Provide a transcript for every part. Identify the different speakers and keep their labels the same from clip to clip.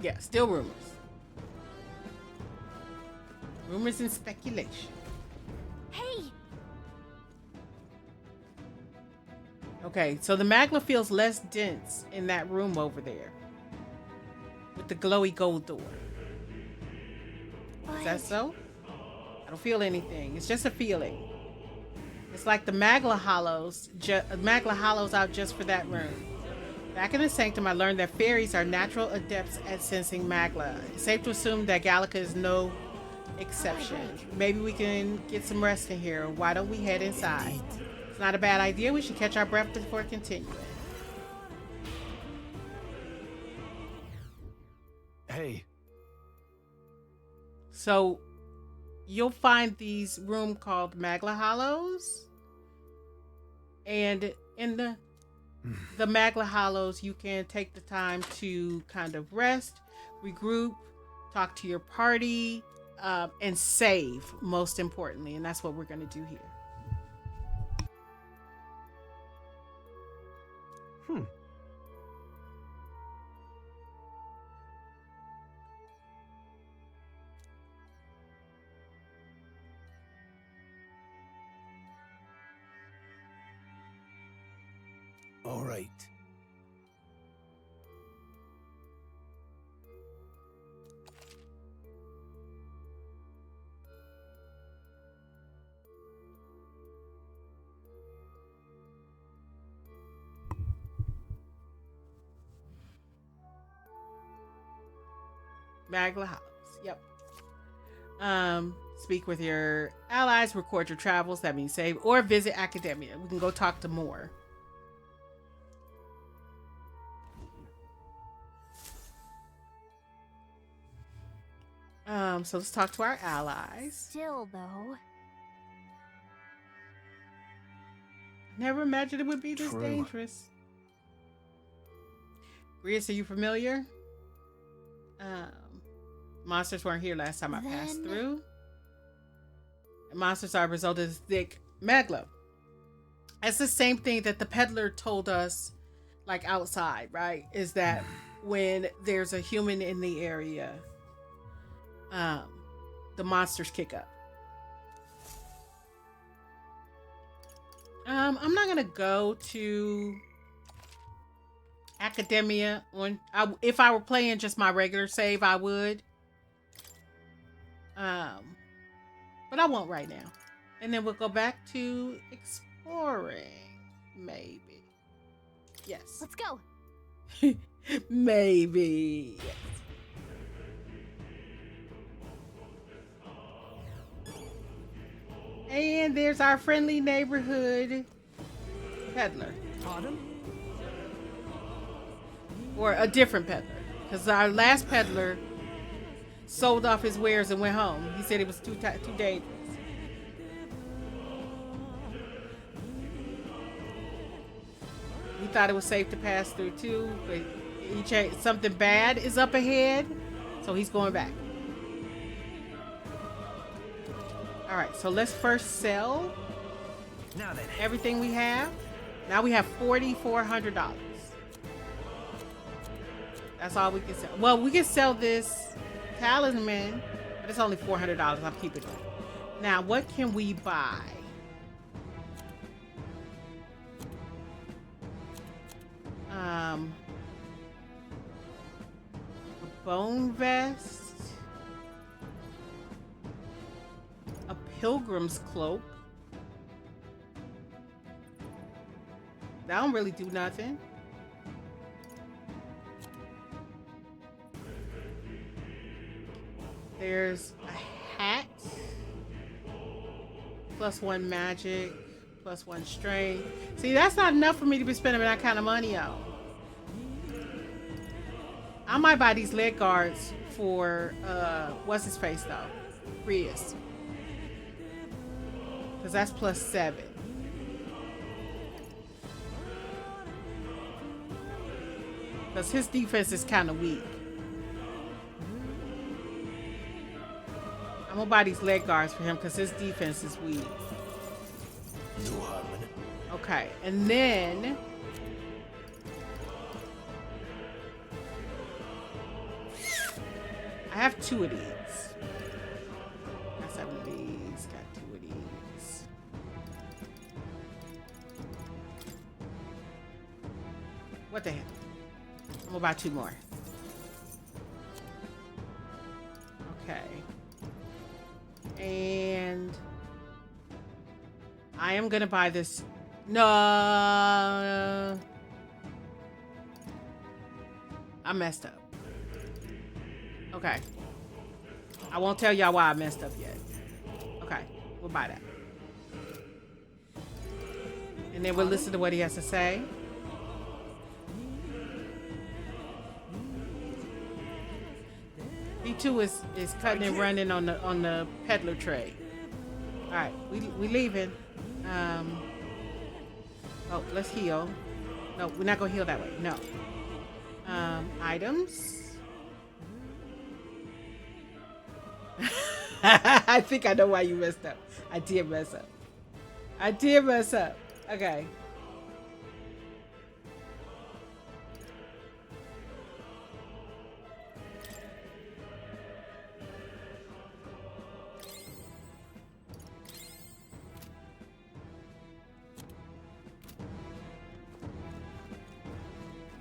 Speaker 1: Yeah, still rumors. Rumors and speculation.
Speaker 2: Hey!
Speaker 1: Okay, so the magma feels less dense in that room over there. With the glowy gold door. Is that so? I don't feel anything. It's just a feeling. It's like the Magla Hollows out just for that room. Back in the Sanctum, I learned that fairies are natural adepts at sensing Magla. It's safe to assume that Gallica is no exception. Maybe we can get some rest in here. Why don't we head inside? It's not a bad idea. We should catch our breath before continuing.
Speaker 3: Hey.
Speaker 1: So, you'll find these room called Magla Hollows. And in the Magla Hollows, you can take the time to kind of rest, regroup, talk to your party, and save, most importantly. And that's what we're going to do here.
Speaker 3: All right.
Speaker 1: Magla Hollows. Yep. Speak with your allies, record your travels, that means save, or visit Academia. We can go talk to more. So let's talk to our allies.
Speaker 2: Still, though.
Speaker 1: Never imagined it would be this dangerous. Rias, are you familiar? Monsters weren't here last time I passed through. And monsters are a result of this thick magma. That's the same thing that the peddler told us, like outside, right? Is that when there's a human in the area, the monsters kick up. I'm not gonna go to Academia if I were playing just my regular save, I would. But I won't right now. And then we'll go back to exploring, maybe. Yes.
Speaker 2: Let's go.
Speaker 1: Maybe. Yes. And there's our friendly neighborhood peddler.
Speaker 3: Pardon?
Speaker 1: Or a different peddler. Because our last peddler sold off his wares and went home. He said it was too dangerous. He thought it was safe to pass through too, but something bad is up ahead, so he's going back. All right, so let's first sell everything we have. Now we have $4,400. That's all we can sell. Well, we can sell this talisman, but it's only $400. I'm keeping it. Now, what can we buy? A bone vest, a pilgrim's cloak. That don't really do nothing. There's a hat, +1 magic, +1 strength. See, that's not enough for me to be spending that kind of money on. I might buy these leg guards for, what's his face though? Rias. Because that's +7. Because his defense is kind of weak. I'm gonna buy these leg guards for him because his defense is weak. Okay, and then I have 2 of these. Got 7 of these. Got 2 of these. What the heck? I'm gonna buy 2 more. Okay. And I am gonna buy this. No. I messed up. Okay. I won't tell y'all why I messed up yet. Okay. We'll buy that. And then we'll listen to what he has to say. B2 is cutting and running on the peddler trade. All right, we leaving. Oh, let's heal. No, we're not gonna heal that way. No. Items. I think I know why you messed up. I did mess up. I did mess up. Okay.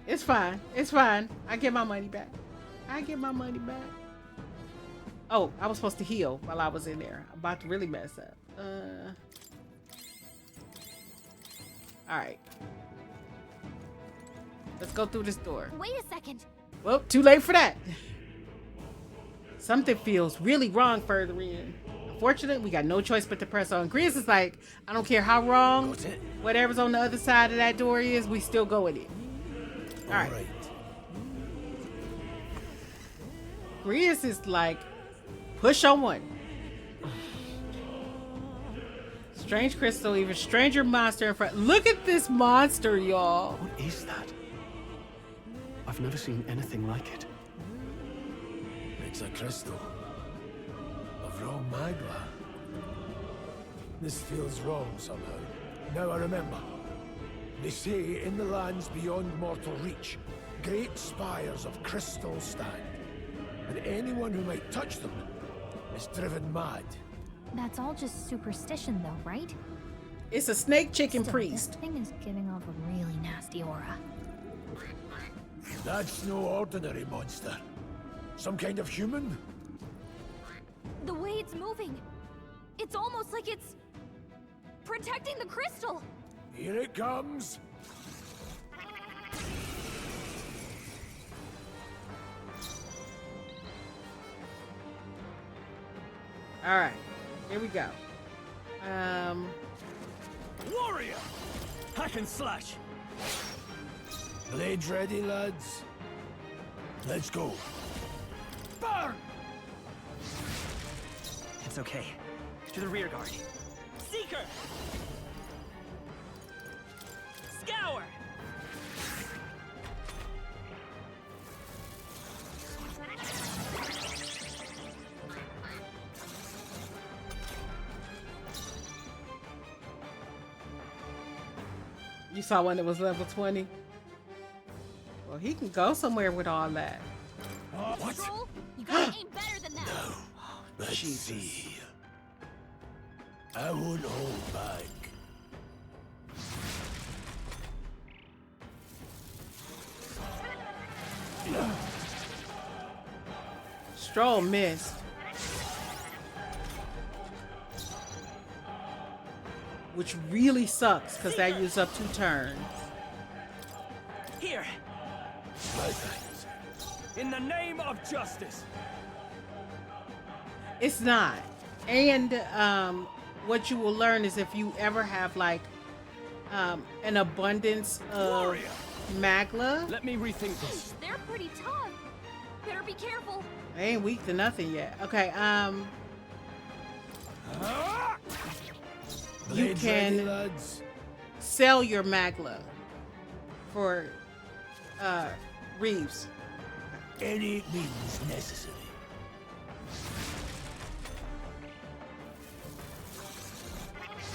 Speaker 1: It's fine. It's fine. I get my money back. I get my money back. Oh, I was supposed to heal while I was in there. I'm about to really mess up. All right. Let's go through this door.
Speaker 2: Wait a second.
Speaker 1: Well, too late for that. Something feels really wrong further in. Unfortunately, we got no choice but to press on. Chris is like, I don't care how wrong whatever's on the other side of that door is, we still go with it. All right. Grius is like, push on. Strange crystal, even stranger monster in front. Look at this monster, y'all.
Speaker 3: What is that? I've never seen anything like it.
Speaker 4: It's a crystal. Of raw magma. This feels wrong somehow. Now I remember. They say in the lands beyond mortal reach, great spires of crystal stand. And anyone who might touch them is driven mad.
Speaker 2: That's all just superstition though, right?
Speaker 1: It's a snake chicken
Speaker 2: Still,
Speaker 1: priest.
Speaker 2: This thing is giving off a really nasty aura.
Speaker 4: That's no ordinary monster. Some kind of human?
Speaker 2: The way it's moving, it's almost like it's protecting the crystal.
Speaker 4: Here it comes.
Speaker 1: All right, here we go.
Speaker 3: Warrior! Hack and slash!
Speaker 4: Blades ready, lads? Let's go.
Speaker 3: Burn! It's okay. To the rear guard. Seeker! Scour!
Speaker 1: You saw one that was level 20. Well, he can go somewhere with all that.
Speaker 4: What?
Speaker 2: Troll, you gotta aim better than that.
Speaker 4: Let's see. I won't hold back.
Speaker 1: Stroll missed. Which really sucks because that used up 2 turns.
Speaker 3: Here!
Speaker 4: My thanks.
Speaker 3: In the name of justice!
Speaker 1: It's not. And what you will learn is if you ever have like an abundance of
Speaker 3: Warrior!
Speaker 1: magla,
Speaker 3: Let me rethink this.
Speaker 2: They're pretty tough. Better be careful.
Speaker 1: they ain't weak to nothing yet. Okay, you
Speaker 4: Blades ready,
Speaker 1: can
Speaker 4: lads?
Speaker 1: sell your magla for Reeves.
Speaker 4: Any means necessary.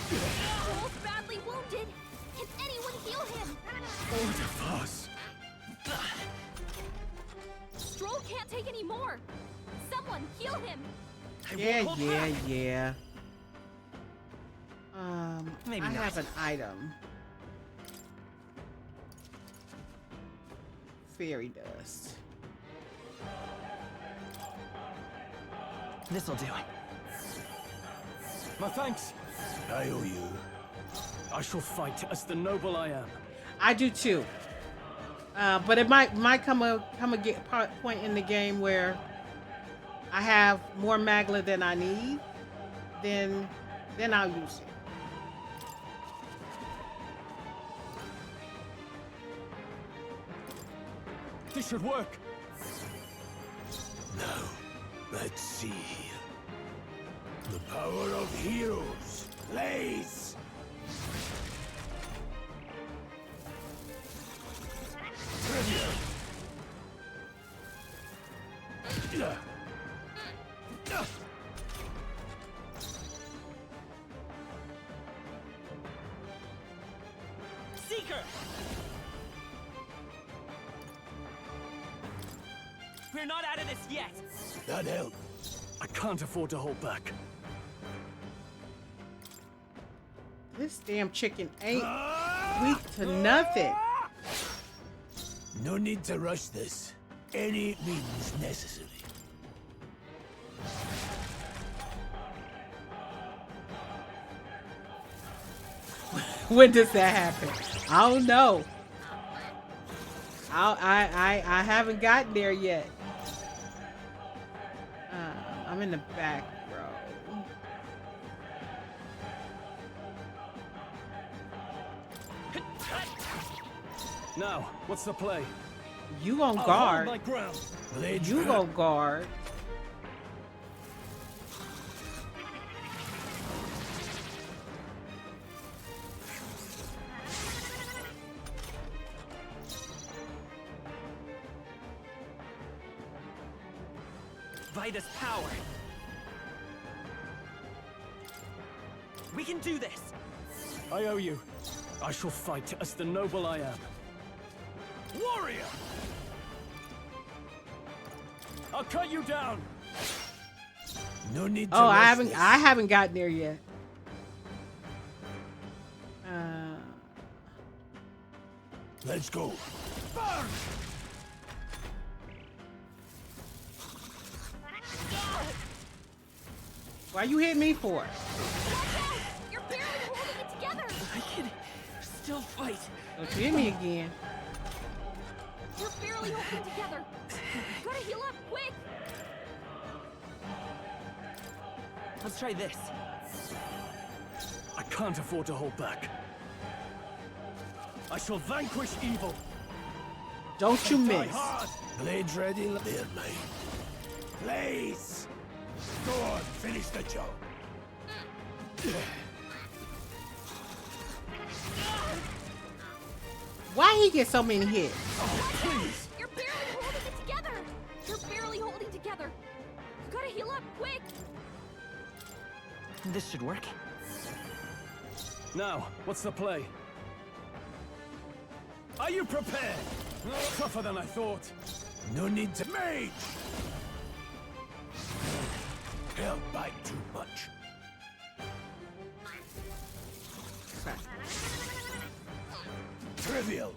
Speaker 2: Troll's badly wounded. Can anyone heal him?
Speaker 3: Oh, the fuss.
Speaker 2: Stroll can't take any more. kill him.
Speaker 1: Yeah.
Speaker 5: Maybe
Speaker 1: I
Speaker 5: not.
Speaker 1: have an item. Fairy dust.
Speaker 5: This'll do.
Speaker 3: My thanks.
Speaker 4: I owe you.
Speaker 3: I shall fight as the noble I am.
Speaker 1: I do too. But it might come a point in the game where I have more magla than I need. Then I'll use it.
Speaker 3: This should work.
Speaker 4: Now, let's see. The power of heroes. Blaze! Trivia!
Speaker 5: Seeker! We're not out of this yet.
Speaker 4: That helped.
Speaker 3: I can't afford to hold back.
Speaker 1: This damn chicken ain't weak to nothing.
Speaker 4: No need to rush this. Any means necessary.
Speaker 1: When does that happen? I don't know. I haven't gotten there yet. I'm in the back row.
Speaker 3: Now, what's the play?
Speaker 1: You gon'
Speaker 3: I'll
Speaker 1: guard.
Speaker 3: hold my ground.
Speaker 4: Blade
Speaker 1: You gon' guard.
Speaker 5: Vida's power. We can do this.
Speaker 3: I owe you. I shall fight as the noble I am.
Speaker 4: Warrior!
Speaker 3: I'll cut you down.
Speaker 4: No need to
Speaker 1: Oh,
Speaker 4: rush this.
Speaker 1: I haven't gotten there yet.
Speaker 4: Let's go.
Speaker 5: Burn!
Speaker 1: Why you hit me for?
Speaker 2: You're barely holding it together.
Speaker 5: I can still fight.
Speaker 1: Don't you hit me again.
Speaker 2: You're barely holding it together. Gotta heal up quick.
Speaker 5: Let's try this.
Speaker 3: I can't afford to hold back. I shall vanquish evil.
Speaker 1: Don't you
Speaker 3: Die
Speaker 1: miss.
Speaker 3: hard.
Speaker 4: Blades ready? They're mine. Blaze! Go on, finish the job.
Speaker 1: Why he get so many hits?
Speaker 3: Please.
Speaker 2: You're barely holding it together. You're barely holding together. Gotta heal up quick.
Speaker 5: This should work.
Speaker 3: Now, what's the play? Are you prepared? Tougher than I thought.
Speaker 4: No need to mage! Held back too much. Trivial.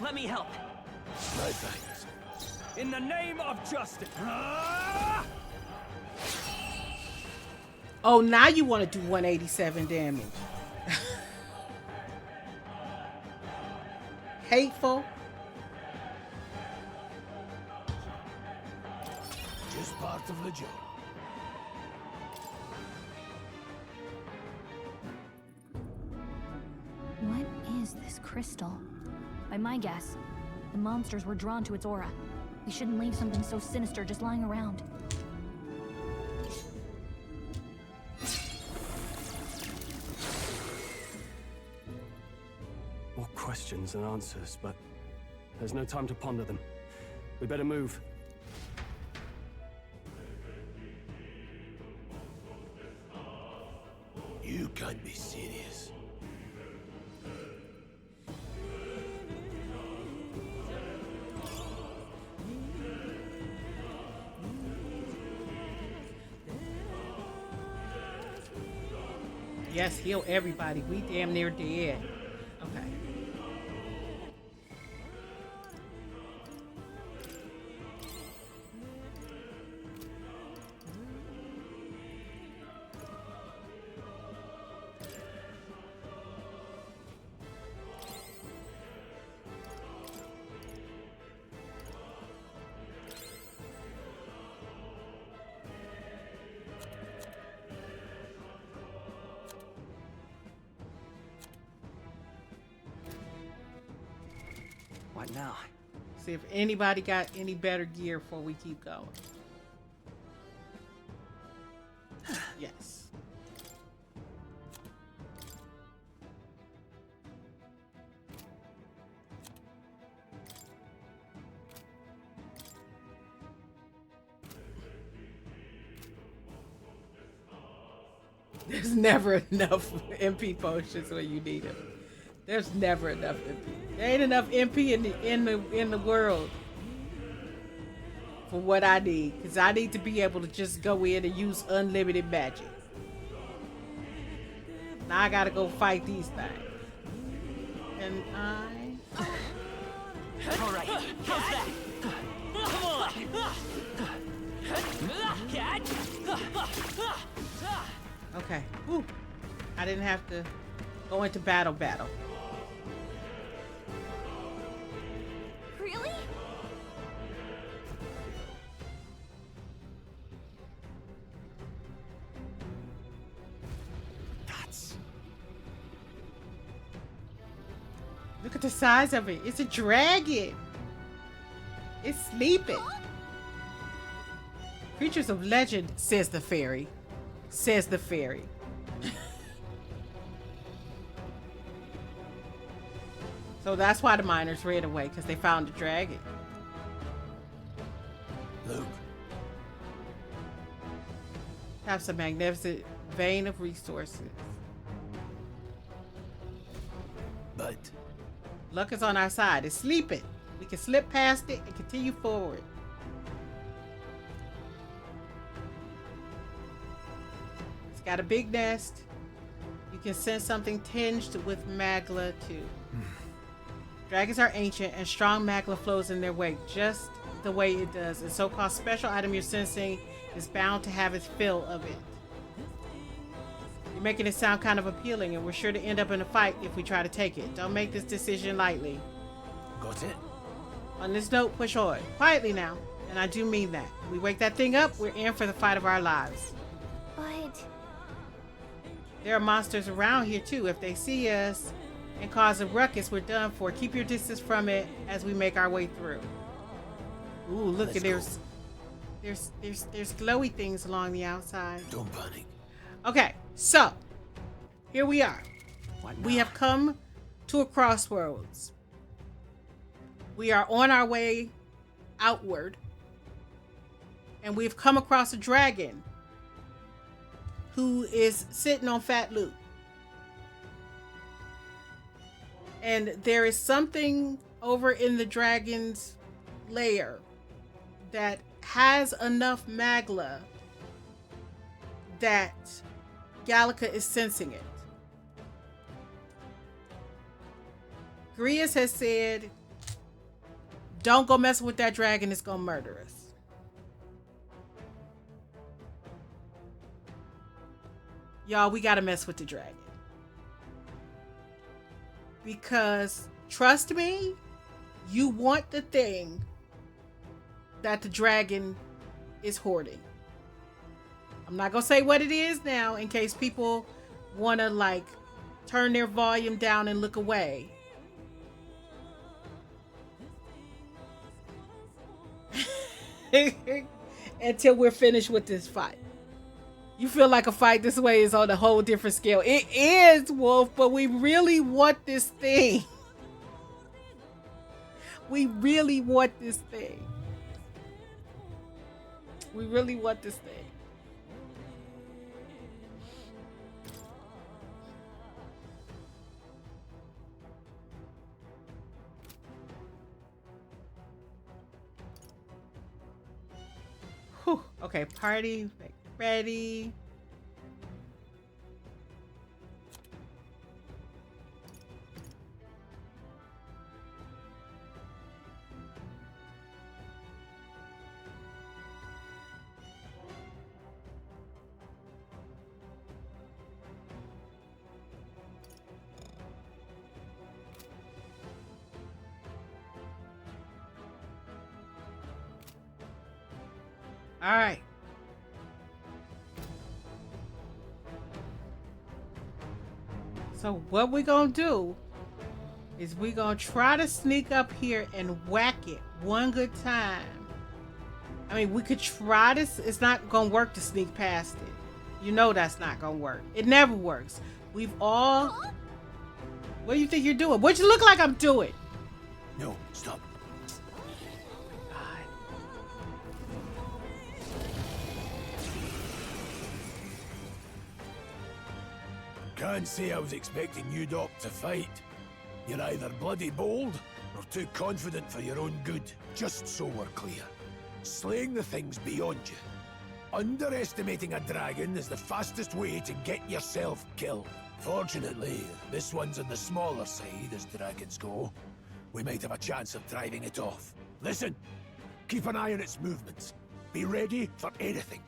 Speaker 5: Let me help.
Speaker 4: My thanks.
Speaker 3: In the name of justice.
Speaker 1: Oh, now you want to do 187 damage. Hateful.
Speaker 4: Just part of the job.
Speaker 2: What is this crystal? By my guess, the monsters were drawn to its aura. We shouldn't leave something so sinister just lying around.
Speaker 3: More questions than answers, but there's no time to ponder them. We better move.
Speaker 4: can't be serious.
Speaker 1: Yes, heal everybody. We damn near dead. Okay.
Speaker 3: What now?
Speaker 1: See if anybody got any better gear before we keep going. Yes. There's never enough MP potions when you need them. There's never enough MP. There ain't enough MP in the world for what I need, because I need to be able to just go in and use unlimited magic. Now I gotta go fight these things. And
Speaker 5: All right, how's that? Come on!
Speaker 1: okay. Whew. I didn't have to go into battle.
Speaker 2: Really?
Speaker 1: Look at the size of it. It's a dragon. It's sleeping. Creatures of legend, says the fairy. Says the fairy. So that's why the miners ran away, because they found a dragon.
Speaker 4: Luke,
Speaker 1: Have a magnificent vein of resources.
Speaker 4: but
Speaker 1: Luck is on our side. It's sleeping. We can slip past it and continue forward. It's got a big nest. You can sense something tinged with magla too. Dragons are ancient and strong magla flows in their wake, just the way it does. A so-called special item you're sensing is bound to have its fill of it. You're making it sound kind of appealing, and we're sure to end up in a fight if we try to take it. Don't make this decision lightly.
Speaker 4: got it?
Speaker 1: On this note, push on. Quietly now. And I do mean that. We wake that thing up, we're in for the fight of our lives.
Speaker 2: But
Speaker 1: There are monsters around here too. If they see us and cause a ruckus, we're done for. Keep your distance from it as we make our way through. Ooh, look,
Speaker 4: Let's
Speaker 1: at there's glowy things along the outside.
Speaker 4: Don't panic.
Speaker 1: Okay, so here we are.
Speaker 3: What
Speaker 1: We
Speaker 3: now?
Speaker 1: have come to a crossroads. We are on our way outward, and we've come across a dragon who is sitting on fat loot. And there is something over in the dragon's lair that has enough magla that Gallica is sensing it. Grius has said, don't go messing with that dragon, it's gonna murder us. Y'all, we gotta mess with the dragon. Because, trust me, you want the thing that the dragon is hoarding. I'm not gonna say what it is now in case people wanna like turn their volume down and look away. Until we're finished with this fight. You feel like a fight this way is on a whole different scale. It is, Wolf, but we really want this thing. We really want this thing. We really want this thing. Okay, party ready. All right. So what we're gonna do is we're gonna try to sneak up here and whack it one good time. I mean, we could try this. It's not gonna work to sneak past it. You know that's not gonna work. It never works. We've all... What do you think you're doing? What you look like I'm doing?
Speaker 4: No, stop. Can't say I was expecting you, Doc, to fight. You're either bloody bold or too confident for your own good. Just so we're clear. Slaying the thing's beyond you. Underestimating a dragon is the fastest way to get yourself killed. Fortunately, this one's on the smaller side as dragons go. We might have a chance of driving it off. Listen, keep an eye on its movements. Be ready for anything.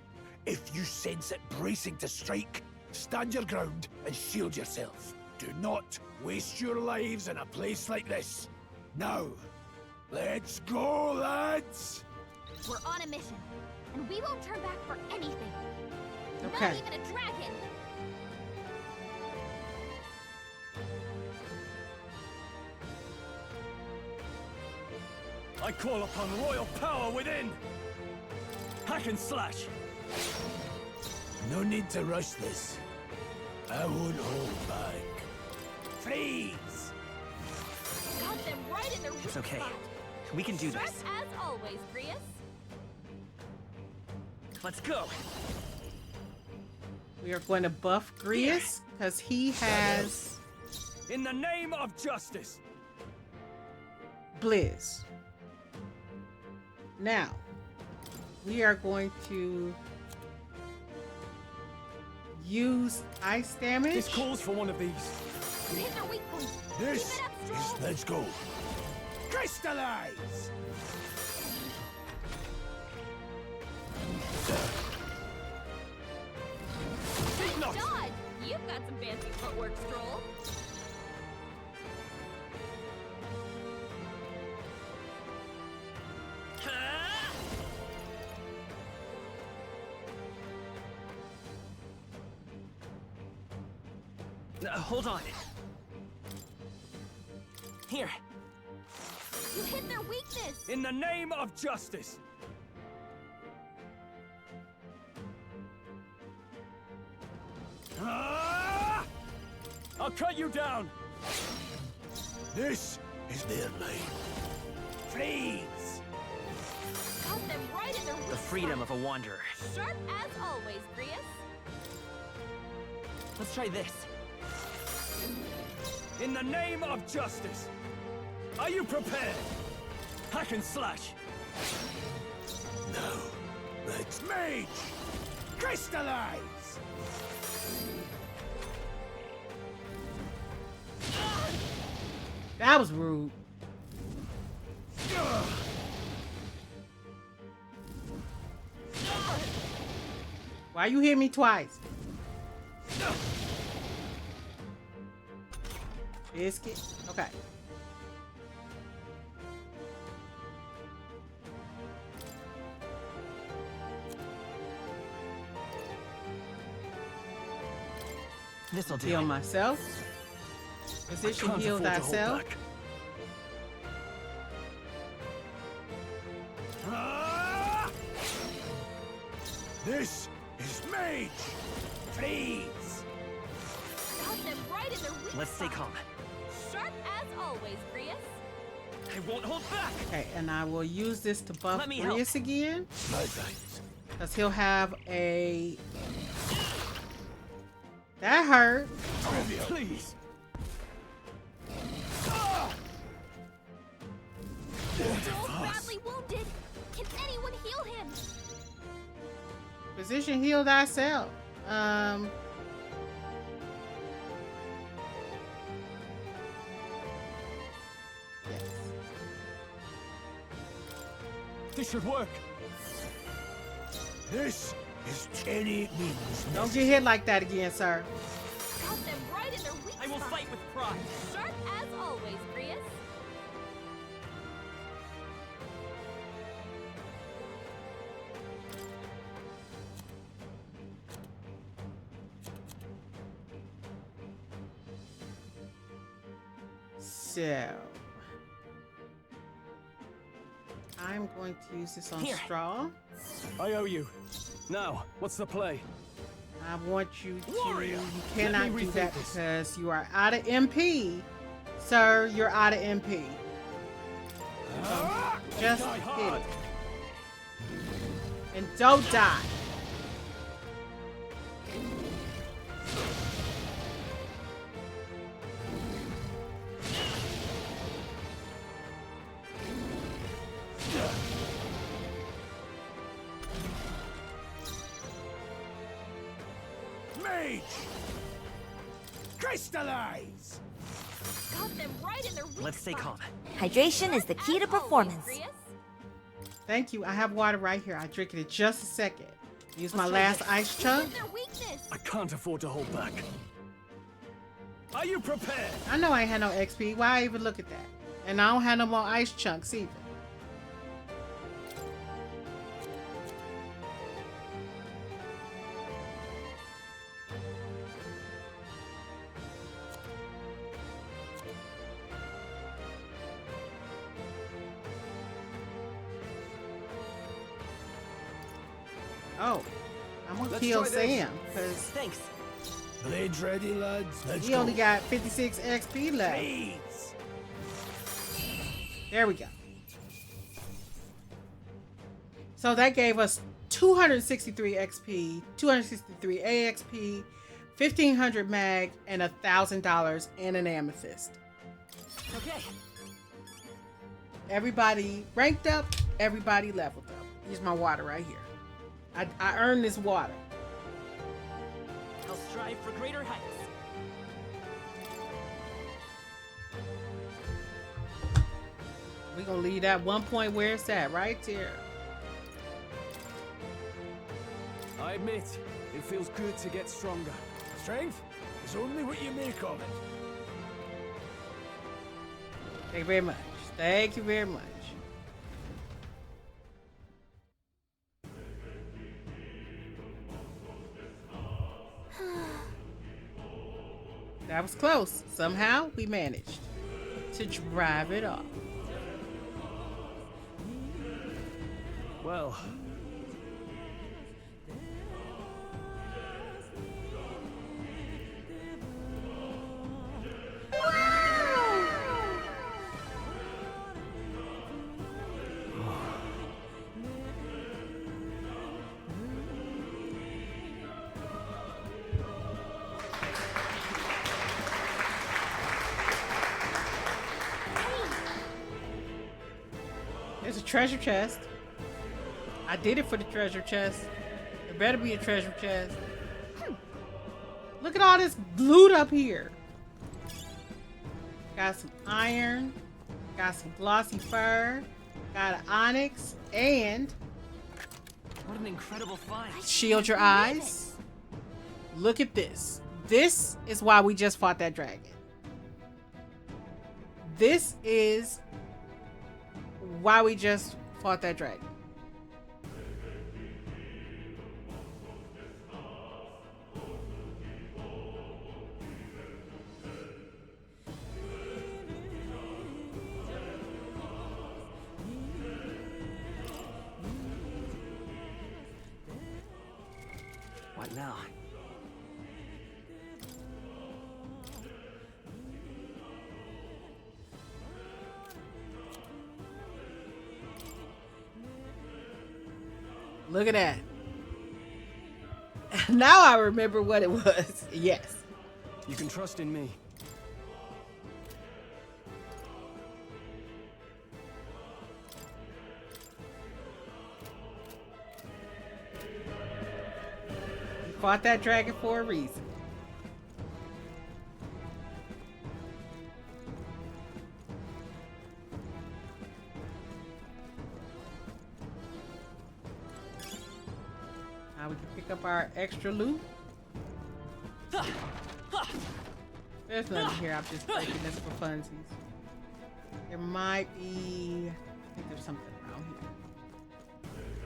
Speaker 4: If you sense it bracing to strike, stand your ground and shield yourself. Do not waste your lives in a place like this. Now, let's go, lads!
Speaker 2: We're on a mission, and we won't turn back for anything.
Speaker 1: Okay.
Speaker 2: Not even a dragon.
Speaker 3: I call upon royal power within! Hack and slash!
Speaker 4: No need to rush this. I won't hold back. Freeze!
Speaker 2: Got them right in their weak
Speaker 6: It's okay.
Speaker 2: spot.
Speaker 6: We can do
Speaker 2: Sharp
Speaker 6: this.
Speaker 2: as always, Grius.
Speaker 6: Let's go.
Speaker 1: We are going to buff Grius because he has
Speaker 3: In the name of justice!
Speaker 1: Blizz. Now, we are going to use ice damage.
Speaker 3: This calls for one of these.
Speaker 2: Hit their weak point.
Speaker 4: This
Speaker 2: Keep it up
Speaker 4: is
Speaker 2: strong.
Speaker 4: let's go. Crystallize!
Speaker 2: Nice
Speaker 3: knocked.
Speaker 2: dodge. You've got some fancy footwork, Stroll.
Speaker 6: Hold on. Here.
Speaker 2: You hit their weakness.
Speaker 3: In the name of justice! Ah! I'll cut you down!
Speaker 4: This is their lane. Freeze!
Speaker 2: Got them right in their weak
Speaker 6: The freedom
Speaker 2: spot.
Speaker 6: of a wanderer.
Speaker 2: Sharp as always, Grius.
Speaker 6: Let's try this.
Speaker 3: In the name of justice! Are you prepared? Hack and slash!
Speaker 4: Now, let's mage! Crystallize!
Speaker 1: That was rude. Why you hit me twice? Biscuit. Okay.
Speaker 6: This'll do.
Speaker 1: Heal myself. Position
Speaker 3: Can't
Speaker 1: heal
Speaker 3: afford to hold
Speaker 1: thyself.
Speaker 3: back. Ah!
Speaker 4: This is mage! Freeze!
Speaker 2: Got them right in their weak
Speaker 6: Let's stay
Speaker 2: spot.
Speaker 6: calm.
Speaker 2: Sharp as always, Grius.
Speaker 6: I won't hold back.
Speaker 1: Okay, and I will use this to buff
Speaker 6: Let me help.
Speaker 1: Grius again.
Speaker 4: My thanks.
Speaker 1: Because he'll have a... That hurt.
Speaker 3: Please!
Speaker 2: Joel's badly wounded. Can anyone heal him?
Speaker 1: Physician, heal thyself. Yes.
Speaker 3: This should work.
Speaker 4: This is Tenny Means.
Speaker 1: Don't get hit like that again, sir.
Speaker 5: Got them right in their weak
Speaker 6: I will
Speaker 5: spot.
Speaker 6: fight with pride.
Speaker 5: Sharp as always, Prius.
Speaker 1: So I'm going to use this on
Speaker 6: Here.
Speaker 1: straw.
Speaker 3: I owe you. Now, what's the play?
Speaker 1: I want you to.
Speaker 3: Warrior,
Speaker 1: You
Speaker 3: let
Speaker 1: cannot
Speaker 3: me
Speaker 1: do that
Speaker 3: rethink this.
Speaker 1: because you are out of MP, sir. You're out of MP. Just
Speaker 3: Die
Speaker 1: hit
Speaker 3: hard.
Speaker 1: it. And don't die.
Speaker 4: Mage! Crystallize!
Speaker 5: Got them right in their weak
Speaker 6: Let's stay
Speaker 5: spot.
Speaker 6: calm.
Speaker 7: Hydration is the key to
Speaker 5: As always,
Speaker 7: performance.
Speaker 5: Prius.
Speaker 1: Thank you. I have water right here. I'll drink it in just a second. Use my
Speaker 6: Let's try
Speaker 1: last
Speaker 6: this.
Speaker 1: ice chunk.
Speaker 5: Their weakness.
Speaker 3: I can't afford to hold back. Are you prepared?
Speaker 1: I know I ain't had no XP. Why even look at that? And I don't have no more ice chunks either. Oh, I'm gonna
Speaker 3: Let's
Speaker 1: kill
Speaker 3: try this.
Speaker 1: Sam because
Speaker 6: Thanks.
Speaker 4: Blades ready, lads. Let's
Speaker 1: he
Speaker 4: go.
Speaker 1: only got 56 XP left.
Speaker 4: Blades.
Speaker 1: There we go. So that gave us 263 XP, 263 AXP, 1500 mag, and $1,000 and an amethyst.
Speaker 6: Okay.
Speaker 1: Everybody ranked up, everybody leveled up. Here's my water right here. I earned this water.
Speaker 6: I'll strive for greater heights.
Speaker 1: We're gonna leave that one point where it's at, right there.
Speaker 3: I admit, it feels good to get stronger.
Speaker 4: Strength is only what you make of it.
Speaker 1: Thank you very much. Thank you very much. That was close. Somehow we managed to drive it off.
Speaker 3: Well,
Speaker 1: There's a treasure chest. I did it for the treasure chest. There better be a treasure chest. Look at all this loot up here. Got some iron. Got some glossy fur. Got an onyx. And
Speaker 6: What an incredible find.
Speaker 1: shield your eyes. Look at this. This is why we just fought that dragon. This is why we just fought that dragon.
Speaker 6: What now?
Speaker 1: Look at that. Now I remember what it was. Yes.
Speaker 3: you can trust in me.
Speaker 1: fought that dragon for a reason. Now we can pick up our extra loot. There's nothing here. I'm just breaking this for funsies. There might be... I think there's something around here.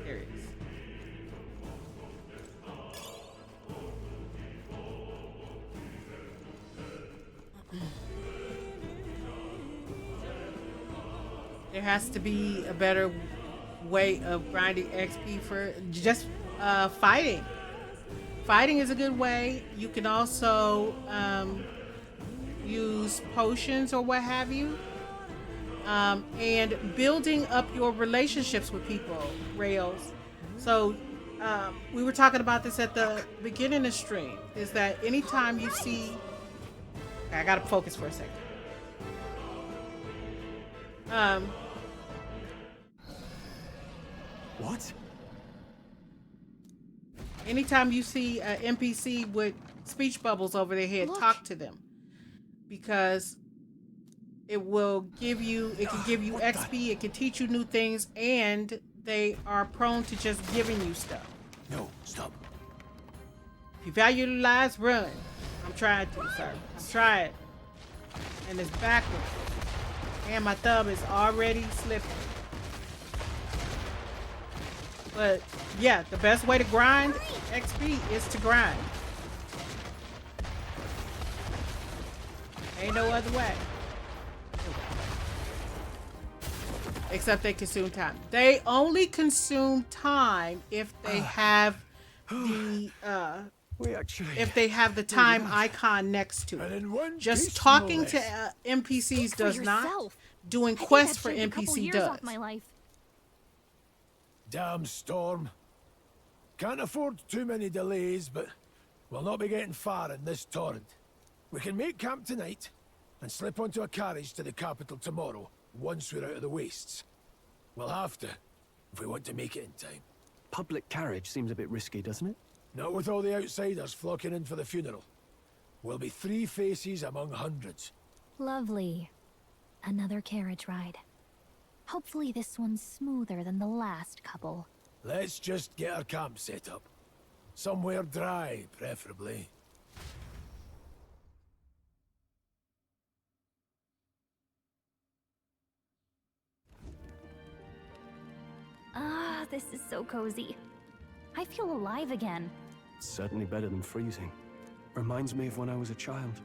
Speaker 1: There it is. There has to be a better way of grinding XP for just fighting. Fighting is a good way. You can also use potions or what have you. And building up your relationships with people, Rails. So we were talking about this at the beginning of the stream, is that anytime you see... Okay, I gotta focus for a second.
Speaker 3: What?
Speaker 1: Anytime you see an NPC with speech bubbles over their head, talk to them. Because it will give you, it can give you XP, it can teach you new things, and they are prone to just giving you stuff.
Speaker 4: No, stop.
Speaker 1: If you value your lives, run. I'm trying to, sir. I'm trying. And it's backwards. And my thumb is already slipping. But yeah, the best way to grind XP is to grind. Ain't no other way. Except they consume time. They only consume time if they have the time icon next to it. Just talking to NPCs does not. Doing quests for NPC does.
Speaker 4: Damn storm. Can't afford too many delays, but we'll not be getting far in this torrent. We can make camp tonight and slip onto a carriage to the capital tomorrow, once we're out of the wastes. We'll have to, if we want to make it in time.
Speaker 3: Public carriage seems a bit risky, doesn't it?
Speaker 4: Not with all the outsiders flocking in for the funeral. We'll be 3 faces among hundreds.
Speaker 2: Lovely. Another carriage ride. Hopefully this one's smoother than the last couple.
Speaker 4: Let's just get our camp set up. Somewhere dry, preferably.
Speaker 2: Ah, this is so cozy. I feel alive again.
Speaker 3: It's certainly better than freezing. Reminds me of when I was a child.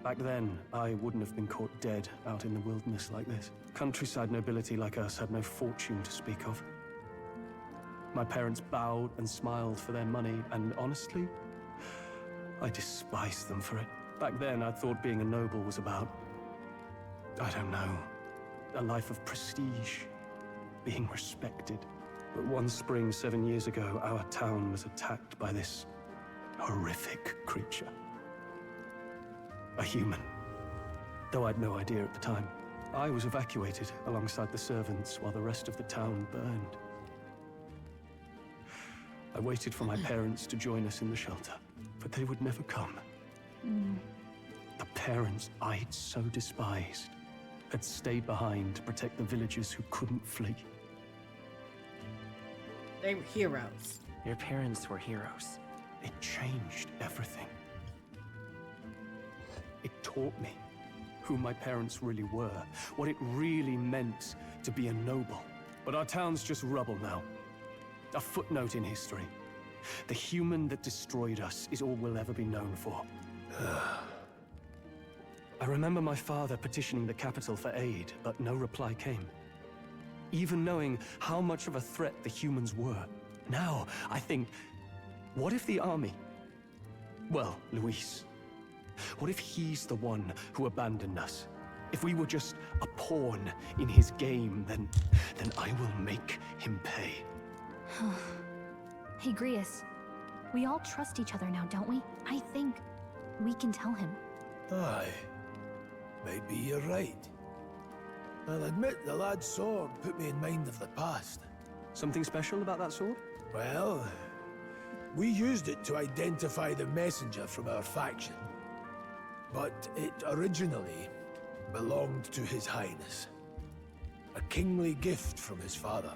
Speaker 3: Back then, I wouldn't have been caught dead out in the wilderness like this. Countryside nobility like us had no fortune to speak of. My parents bowed and smiled for their money, and honestly, I despised them for it. Back then, I thought being a noble was about, I don't know, a life of prestige, being respected. But one spring 7 years ago, our town was attacked by this horrific creature. A human. Though I'd no idea at the time. I was evacuated alongside the servants while the rest of the town burned. I waited for my parents to join us in the shelter, but they would never come. The parents I'd so despised had stayed behind to protect the villagers who couldn't flee.
Speaker 1: They were heroes.
Speaker 6: Your parents were heroes.
Speaker 3: It changed everything. It taught me who my parents really were, what it really meant to be a noble. But our town's just rubble now. A footnote in history. The human that destroyed us is all we'll ever be known for. I remember my father petitioning the capital for aid, but no reply came. Even knowing how much of a threat the humans were. Now, I think, what if the army? Well, Luis. What if he's the one who abandoned us? If we were just a pawn in his game, then I will make him pay.
Speaker 2: Hey, Grius. We all trust each other now, don't we? I think we can tell him.
Speaker 4: Aye. Maybe you're right. I'll admit the lad's sword put me in mind of the past.
Speaker 3: Something special about that sword?
Speaker 4: Well, We used it to identify the messenger from our faction. But it originally belonged to His Highness. A kingly gift from his father.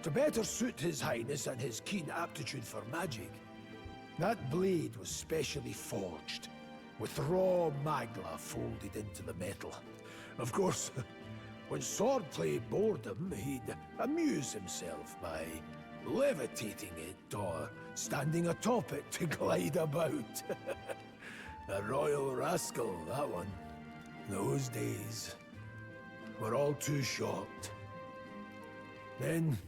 Speaker 4: To better suit His Highness and his keen aptitude for magic, that blade was specially forged, with raw magla folded into the metal. Of course, when swordplay bored him, he'd amuse himself by levitating it or standing atop it to glide about. A royal rascal, that one. Those days were all too short. Then,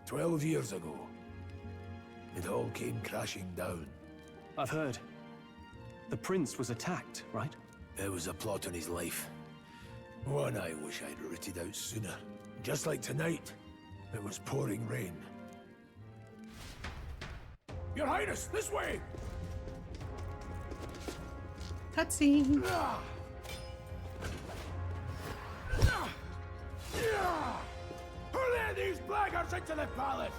Speaker 4: 12 years ago, it all came crashing down.
Speaker 3: I've heard. The prince was attacked, right?
Speaker 4: There was a plot on his life. One I wish I'd rooted out sooner. Just like tonight, it was pouring rain. Your Highness, this way!
Speaker 1: Cutscene.
Speaker 4: Who let these blackguards into the palace?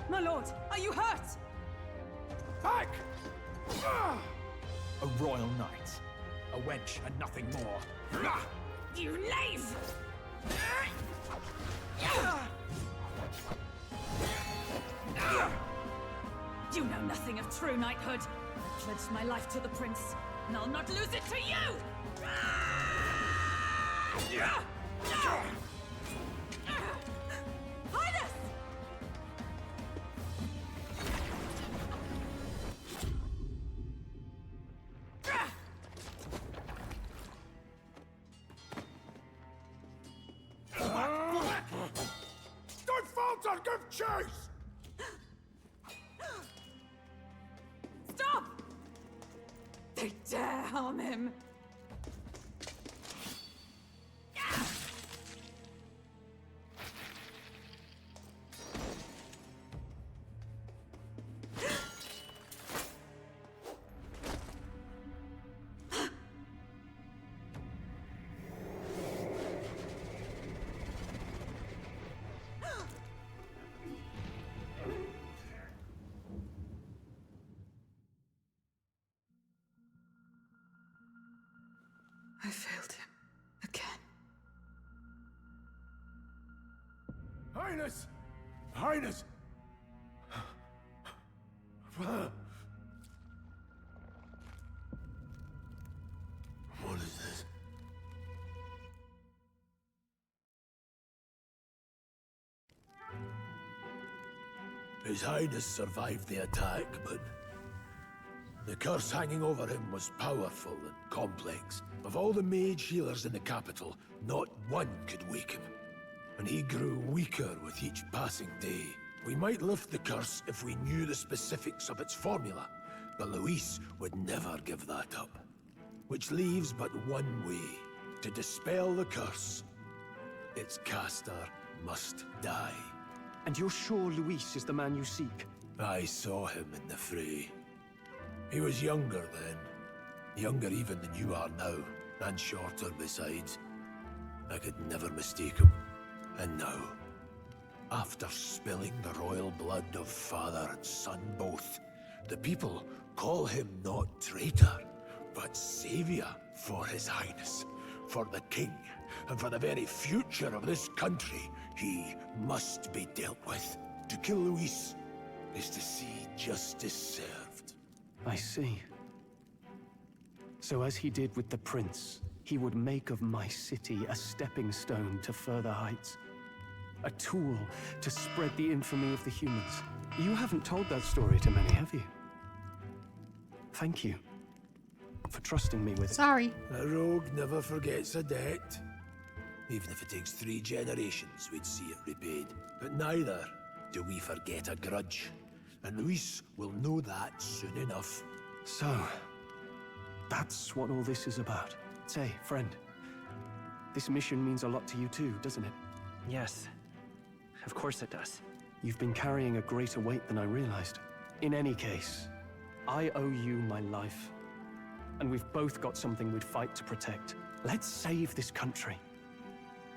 Speaker 7: My lord, are you hurt?
Speaker 4: Back!
Speaker 6: A royal knight. A wench and nothing more.
Speaker 7: You knave! You know nothing of true knighthood. I pledged my life to the prince, and I'll not lose it to you! Highness!
Speaker 4: Don't falter! Give chase!
Speaker 7: Stop! They dare harm him! I failed him. Again.
Speaker 4: Highness! Highness! What is this? His Highness survived the attack, but the curse hanging over him was powerful and complex. Of all the mage healers in the capital, not one could wake him. And he grew weaker with each passing day. We might lift the curse if we knew the specifics of its formula, but Luis would never give that up. Which leaves but one way. To dispel the curse, its caster must die.
Speaker 3: And you're sure Luis is the man you seek?
Speaker 4: I saw him in the fray. He was younger then. Younger even than you are now, and shorter besides. I could never mistake him. And now, after spilling the royal blood of father and son both, the people call him not traitor, but savior for His Highness, for the king, and for the very future of this country. He must be dealt with. To kill Luis is to see justice served.
Speaker 3: I see. So as he did with the prince, he would make of my city a stepping stone to further heights. A tool to spread the infamy of the humans. You haven't told that story to many, have you? Thank you for trusting me with it.
Speaker 1: Sorry.
Speaker 4: A rogue never forgets a debt. Even if it takes 3 generations, we'd see it repaid. But neither do we forget a grudge. And Luis will know that soon enough.
Speaker 3: So, that's what all this is about. Say, friend, this mission means a lot to you too, doesn't it?
Speaker 8: Yes, of course it does.
Speaker 3: You've been carrying a greater weight than I realized. In any case, I owe you my life. And we've both got something we'd fight to protect. Let's save this country.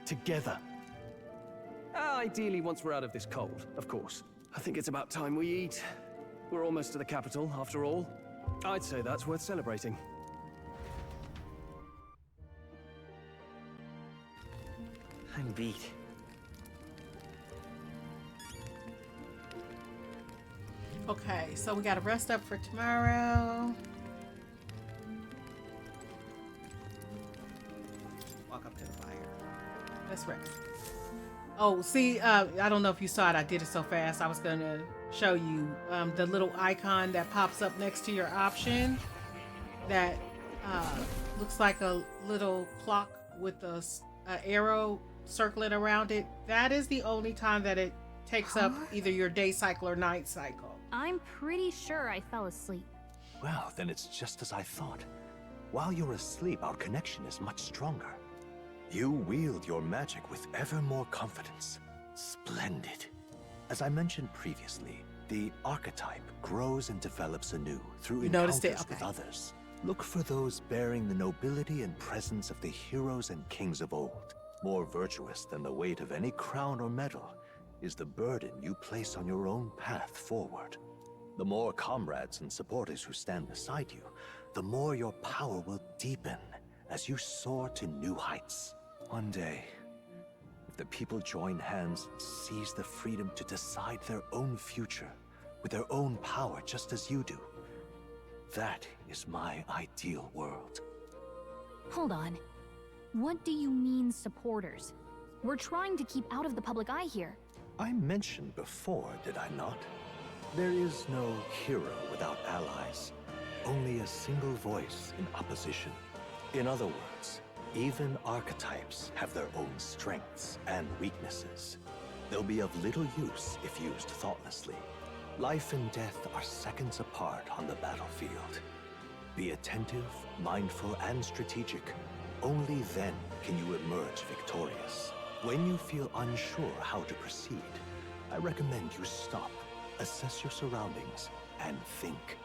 Speaker 3: Together. Ideally, once we're out of this cold, of course. I think it's about time we eat. We're almost to the capital, after all. I'd say that's worth celebrating.
Speaker 8: I'm beat.
Speaker 1: Okay, so we gotta rest up for tomorrow. Walk up to the fire. Let's rest. Oh, see, I don't know if you saw it. I did it so fast. I was gonna show you the little icon that pops up next to your option that looks like a little clock with a arrow circling around it. That is the only time that it takes up either your day cycle or night cycle.
Speaker 2: I'm pretty sure I fell asleep.
Speaker 9: Well, then it's just as I thought. While you're asleep, our connection is much stronger. You wield your magic with ever more confidence. Splendid. As I mentioned previously, the archetype grows and develops anew through encounters with others. Look for those bearing the nobility and presence of the heroes and kings of old. More virtuous than the weight of any crown or medal is the burden you place on your own path forward. The more comrades and supporters who stand beside you, the more your power will deepen as you soar to new heights. One day, if the people join hands and seize the freedom to decide their own future with their own power just as you do, that is my ideal world.
Speaker 2: Hold on. What do you mean, supporters? We're trying to keep out of the public eye here.
Speaker 9: I mentioned before, did I not? There is no hero without allies. Only a single voice in opposition. In other words, even archetypes have their own strengths and weaknesses. They'll be of little use if used thoughtlessly. Life and death are seconds apart on the battlefield. Be attentive, mindful, and strategic. Only then can you emerge victorious. When you feel unsure how to proceed, I recommend you stop, assess your surroundings, and think.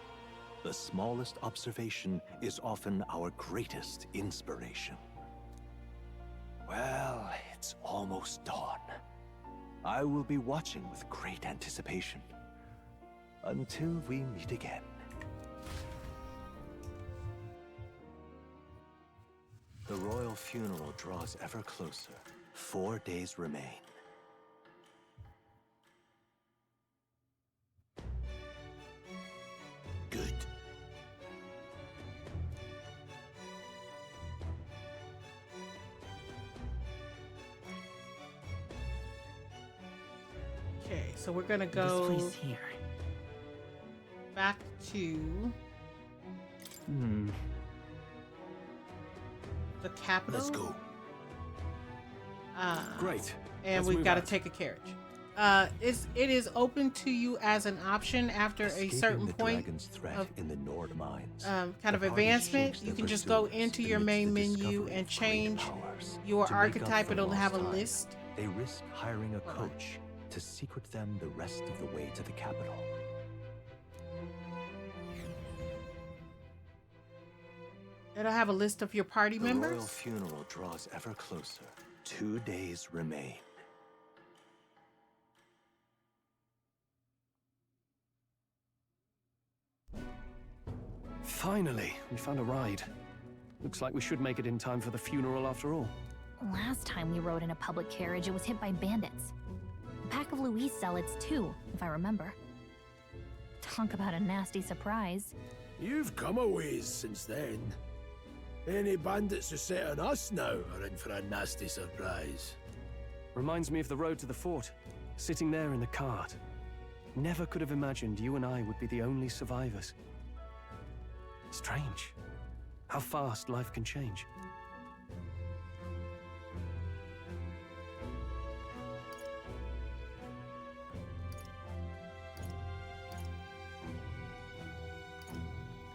Speaker 9: The smallest observation is often our greatest inspiration. Well, it's almost dawn. I will be watching with great anticipation. Until we meet again. The royal funeral draws ever closer. 4 days remain. Good.
Speaker 1: Okay, so we're gonna go
Speaker 8: This place here.
Speaker 1: back to the capital.
Speaker 4: Let's go.
Speaker 3: Great.
Speaker 1: And
Speaker 3: Let's
Speaker 1: we've
Speaker 3: move
Speaker 1: got to
Speaker 3: out.
Speaker 1: take a carriage. It is open to you as an option after a
Speaker 9: Escaping
Speaker 1: certain
Speaker 9: the
Speaker 1: point
Speaker 9: dragon's threat
Speaker 1: of
Speaker 9: in the Nord mines.
Speaker 1: kind
Speaker 9: the
Speaker 1: of
Speaker 9: party
Speaker 1: advancement.
Speaker 9: shapes
Speaker 1: You
Speaker 9: their
Speaker 1: can just go
Speaker 9: pursuits
Speaker 1: into your
Speaker 9: amidst
Speaker 1: main
Speaker 9: the
Speaker 1: menu
Speaker 9: discovery
Speaker 1: and
Speaker 9: of great
Speaker 1: change
Speaker 9: powers.
Speaker 1: your
Speaker 9: To make up
Speaker 1: archetype.
Speaker 9: for
Speaker 1: It'll have a
Speaker 9: lost time,
Speaker 1: list.
Speaker 9: They risk hiring a coach to secret them the rest of the way to the capital.
Speaker 1: It'll have a list of your party
Speaker 9: The royal
Speaker 1: members.
Speaker 9: funeral draws ever closer. 2 days remain.
Speaker 3: Finally, we found a ride. Looks like we should make it in time for the funeral after all.
Speaker 2: Last time we rode in a public carriage, it was hit by bandits. A pack of Louise zealots, too, if I remember. Talk about a nasty surprise.
Speaker 4: You've come a ways since then. Any bandits who set on us now are in for a nasty surprise.
Speaker 3: Reminds me of the road to the fort. Sitting there in the cart. Never could have imagined you and I would be the only survivors. Strange. How fast life can change.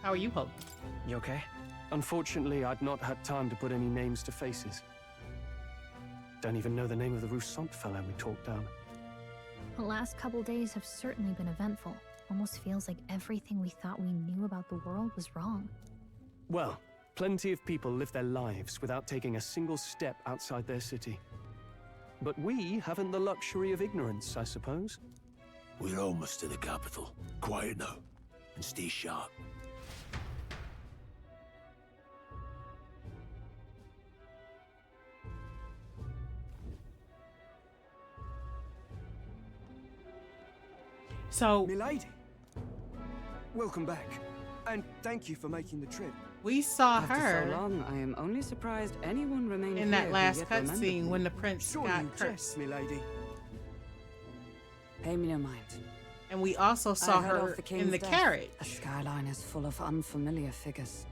Speaker 1: How are you holding?
Speaker 8: You okay?
Speaker 3: Unfortunately, I'd not had time to put any names to faces. Don't even know the name of the Rousseau fellow we talked down.
Speaker 2: The last couple days have certainly been eventful. Almost feels like everything we thought we knew about the world was wrong.
Speaker 3: Well, plenty of people live their lives without taking a single step outside their city. But we haven't the luxury of ignorance, I suppose.
Speaker 4: We're almost to the capital. Quiet now, and stay sharp.
Speaker 1: So
Speaker 10: Milady, welcome back, and thank you for making the trip.
Speaker 1: we saw
Speaker 11: After
Speaker 1: her
Speaker 11: so long, I am only surprised anyone remained
Speaker 1: in
Speaker 11: here
Speaker 1: that
Speaker 11: who
Speaker 1: last
Speaker 11: yet remembered
Speaker 1: cutscene
Speaker 11: me.
Speaker 1: when the prince
Speaker 10: Sure
Speaker 1: got
Speaker 10: you
Speaker 1: cursed.
Speaker 10: jest, milady.
Speaker 11: Pay me no mind.
Speaker 1: And we also saw
Speaker 11: I heard
Speaker 1: her
Speaker 11: of the
Speaker 1: in
Speaker 11: king's
Speaker 1: the
Speaker 11: death.
Speaker 1: carriage.
Speaker 11: The skyline is full of unfamiliar figures.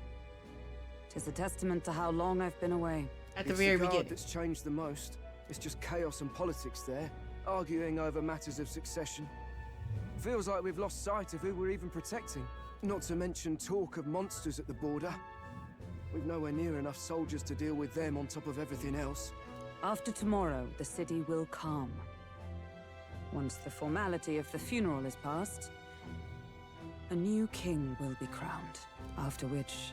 Speaker 11: 'Tis a testament to how long I've been away.
Speaker 1: At the
Speaker 10: It's
Speaker 1: very
Speaker 10: the guard
Speaker 1: beginning.
Speaker 10: that's changed the most. It's just chaos and politics there, arguing over matters of succession. Feels like we've lost sight of who we're even protecting. Not to mention talk of monsters at the border. We've nowhere near enough soldiers to deal with them on top of everything else.
Speaker 11: After tomorrow, the city will calm. Once the formality of the funeral is past, a new king will be crowned. After which,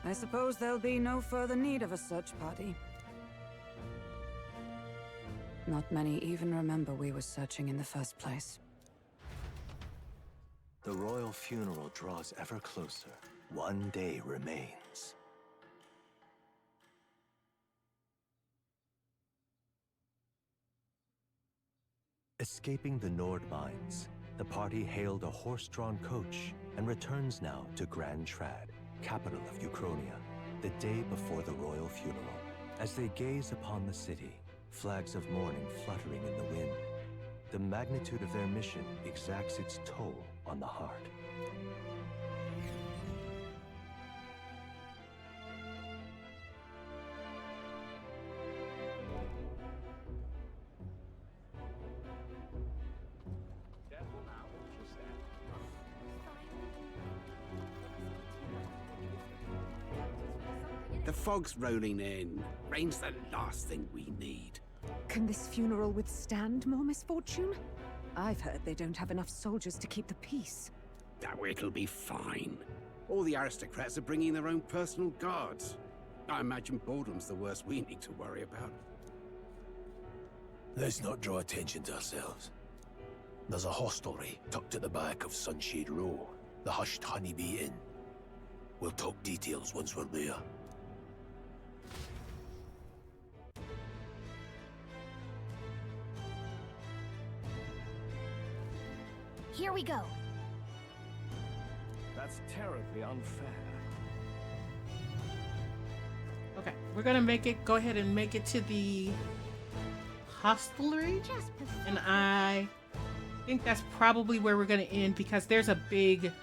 Speaker 11: I suppose there'll be no further need of a search party. Not many even remember we were searching in the first place.
Speaker 9: The royal funeral draws ever closer. One day remains. Escaping the Nord mines, the party hailed a horse-drawn coach and returns now to Grand Trad, capital of Uchronia, the day before the royal funeral. As they gaze upon the city, flags of mourning fluttering in the wind, the magnitude of their mission exacts its toll on the heart.
Speaker 12: The fog's rolling in. Rain's the last thing we need.
Speaker 13: Can this funeral withstand more misfortune? I've heard they don't have enough soldiers to keep the peace.
Speaker 12: Oh, it'll be fine. All the aristocrats are bringing their own personal guards. I imagine boredom's the worst we need to worry about.
Speaker 4: Let's not draw attention to ourselves. There's a hostelry tucked at the back of Sunshade Row, the Hushed Honeybee Inn. We'll talk details once we're there.
Speaker 2: Here we go.
Speaker 3: That's terribly unfair.
Speaker 1: Okay, we're gonna go ahead and make it to the hostelry. And I think that's probably where we're gonna end because there's a big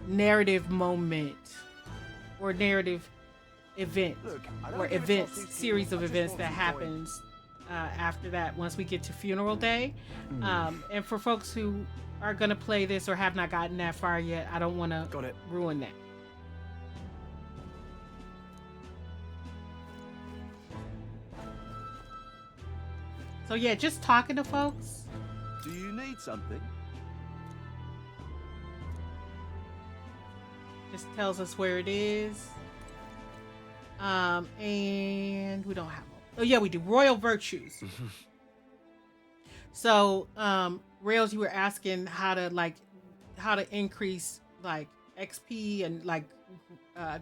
Speaker 1: narrative moment or narrative event or series of events that happens after that once we get to funeral day. And for folks who are gonna play this or have not gotten that far yet, I don't want to ruin that. So yeah, just talking to folks.
Speaker 14: Do you need something?
Speaker 1: Just tells us where it is. And we don't have them. Oh yeah, we do. Royal virtues. So, Rails, you were asking how to increase like XP and like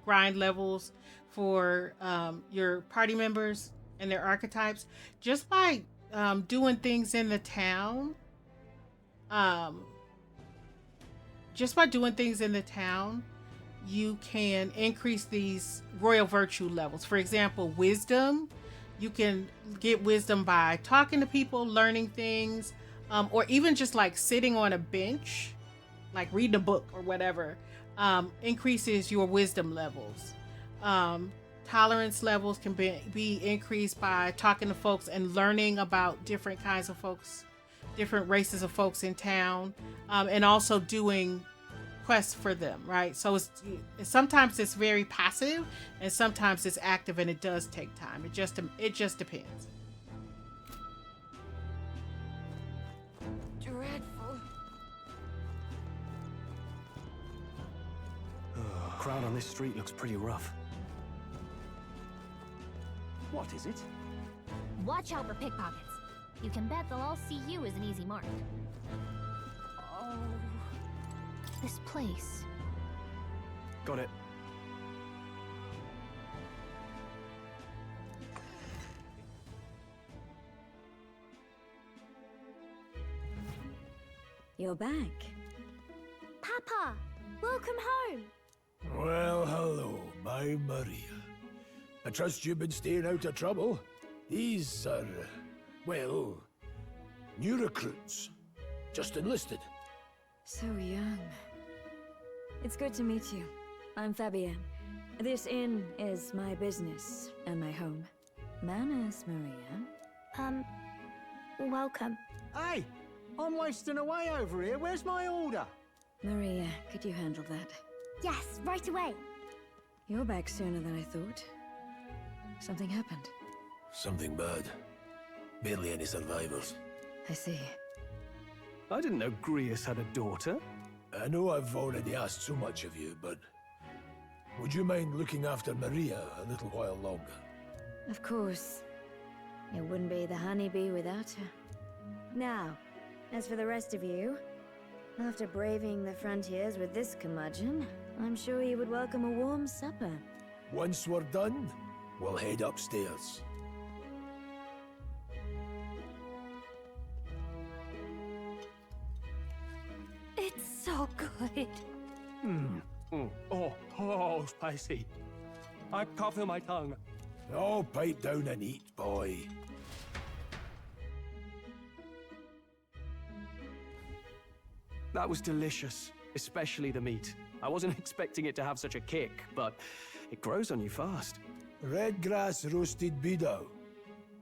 Speaker 1: grind levels for your party members and their archetypes just by doing things in the town. Just by doing things in the town, you can increase these royal virtue levels. For example, wisdom. You can get wisdom by talking to people, learning things, or even just like sitting on a bench, like reading a book or whatever, increases your wisdom levels. Tolerance levels can be increased by talking to folks and learning about different kinds of folks, different races of folks in town, and also doing quests for them, right? So sometimes it's very passive and sometimes it's active, and it does take time. It just depends.
Speaker 13: Dreadful.
Speaker 3: crowd on this street looks pretty rough.
Speaker 14: What is it?
Speaker 2: Watch out for pickpockets. You can bet they'll all see you as an easy mark. Oh. This place.
Speaker 3: Got it.
Speaker 15: You're back.
Speaker 5: Papa, welcome home.
Speaker 4: Well, hello, my Maria. I trust you've been staying out of trouble. These are, well, new recruits. Just enlisted.
Speaker 15: So young. It's good to meet you. I'm Fabienne. This inn is my business and my home. Manners, Maria.
Speaker 5: Welcome.
Speaker 16: Hey, I'm wasting away over here. Where's my order?
Speaker 15: Maria, could you handle that?
Speaker 5: Yes, right away.
Speaker 15: You're back sooner than I thought. Something happened.
Speaker 4: Something bad. Barely any survivors.
Speaker 15: I see.
Speaker 3: I didn't know Grius had a daughter.
Speaker 4: I know I've already asked so much of you, but would you mind looking after Maria a little while longer?
Speaker 15: Of course. It wouldn't be the honeybee without her. Now, as for the rest of you, after braving the frontiers with this curmudgeon, I'm sure you would welcome a warm supper.
Speaker 4: Once we're done, we'll head upstairs.
Speaker 5: It's so good.
Speaker 3: Oh, spicy. I can't feel my tongue.
Speaker 4: Oh, pipe down and eat, boy.
Speaker 3: That was delicious, especially the meat. I wasn't expecting it to have such a kick, but it grows on you fast.
Speaker 4: Red grass roasted beedow.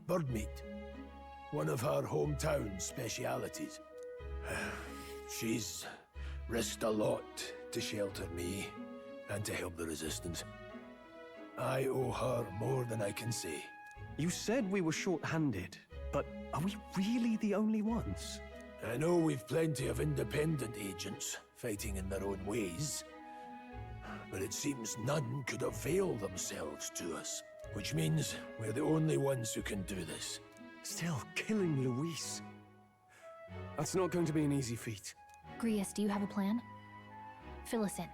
Speaker 4: Bird meat. One of her hometown specialities. She's risked a lot to shelter me and to help the resistance. I owe her more than I can say.
Speaker 3: You said we were short-handed, but are we really the only ones?
Speaker 4: I know we've plenty of independent agents fighting in their own ways, but it seems none could avail themselves to us, which means we're the only ones who can do this.
Speaker 3: Still, killing Luis. That's not going to be an easy feat.
Speaker 2: Grius, do you have a plan? Fill us in.